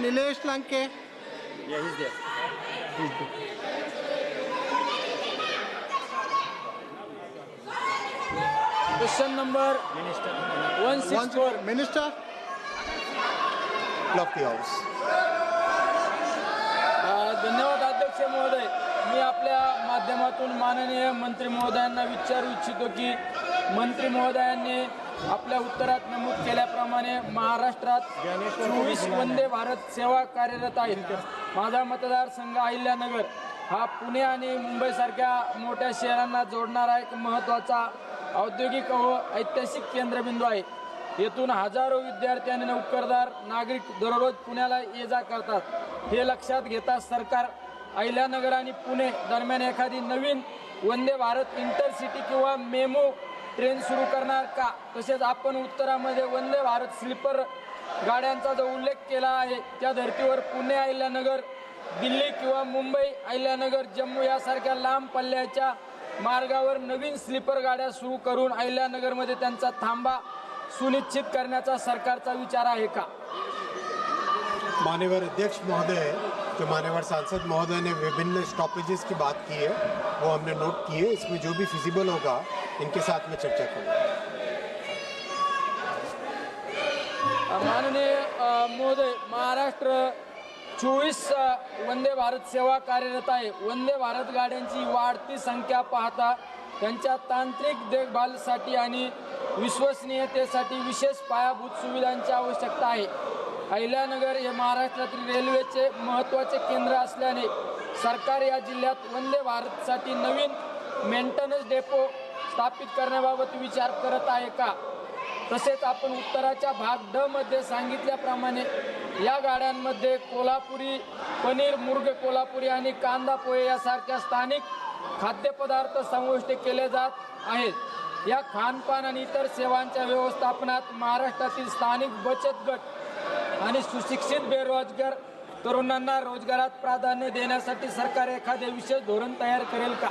Nilesh Lanke. Yeah, he's there. Question number Minister. 164. Minister. Of the House. धन्यवाद अध्यक्ष महोदय. मी आपल्या माध्यमातून माननीय मंत्री महोदयांना विचारू इच्छितो की मंत्री महोदयांनी आपल्या उत्तरात नमूद केल्याप्रमाणे महाराष्ट्रात 24 वंदे भारत सेवा कार्यरत आहेत. माझा मतदारसंघ अहिल्यानगर हा पुणे आणि मुंबईसारख्या मोठ्या शहरांना जोडणारा एक महत्त्वाचा औद्योगिक व ऐतिहासिक केंद्रबिंदू आहे. येथून हजारो विद्यार्थी आणि नोकरदार नागरिक दररोज पुण्याला ये जा करतात. हे लक्षात घेता सरकार अहिल्यानगर आणि पुणे दरम्यान एखादी नवीन वंदे भारत इंटरसिटी किंवा मेमो ट्रेन सुरू करणार का? तसेच आपण उत्तरामध्ये वंदे भारत स्लीपर गाड्यांचा जो उल्लेख केला आहे त्या धर्तीवर पुणे अहिल्यानगर, दिल्ली किंवा मुंबई अहिल्यानगर, जम्मू यासारख्या लांब पल्ल्याच्या मार्गावर नवीन स्लीपर गाड्या सुरू करून अहिल्यानगरमध्ये त्यांचा थांबा सुनिश्चित करण्याचा सरकारचा विचार आहे का? मान्यवर अध्यक्ष महोदय, जो मान्यवर सांसद महोदय ने विभिन्न स्टॉपेजेस की बात की है वो हमने नोट की है. इसमें जो भी फिजिबल होगा इनके साथ में चर्चा करूँगा. माननीय महोदय, महाराष्ट्र 24 वंदे भारत सेवा कार्यरत आहे. वंदे भारत गाड्यांची वाढती संख्या पाहता त्यांच्या तांत्रिक देखभालीसाठी आणि विश्वसनीयतेसाठी विशेष पायाभूत सुविधांची आवश्यकता आहे. अहिल्यानगर हे महाराष्ट्रातील रेल्वेचे महत्त्वाचे केंद्र असल्याने सरकार या जिल्ह्यात वंदे भारतसाठी नवीन मेंटेनन्स डेपो स्थापित करण्याबाबत विचार करत आहे का? तसेच आपण उत्तराच्या भाग ड मध्ये सांगितल्याप्रमाणे या गाड्यांमध्ये कोल्हापुरी पनीर, मुर्ग कोल्हापुरी आणि कांदा पोहे यासारख्या स्थानिक खाद्यपदार्थ समाविष्ट केले जात आहेत. या खानपान आणि इतर सेवांच्या व्यवस्थापनात महाराष्ट्रातील स्थानिक बचत गट आणि सुशिक्षित बेरोजगार तरुणांना रोजगारात प्राधान्य देण्यासाठी सरकार एखादे विशेष धोरण तयार करेल का?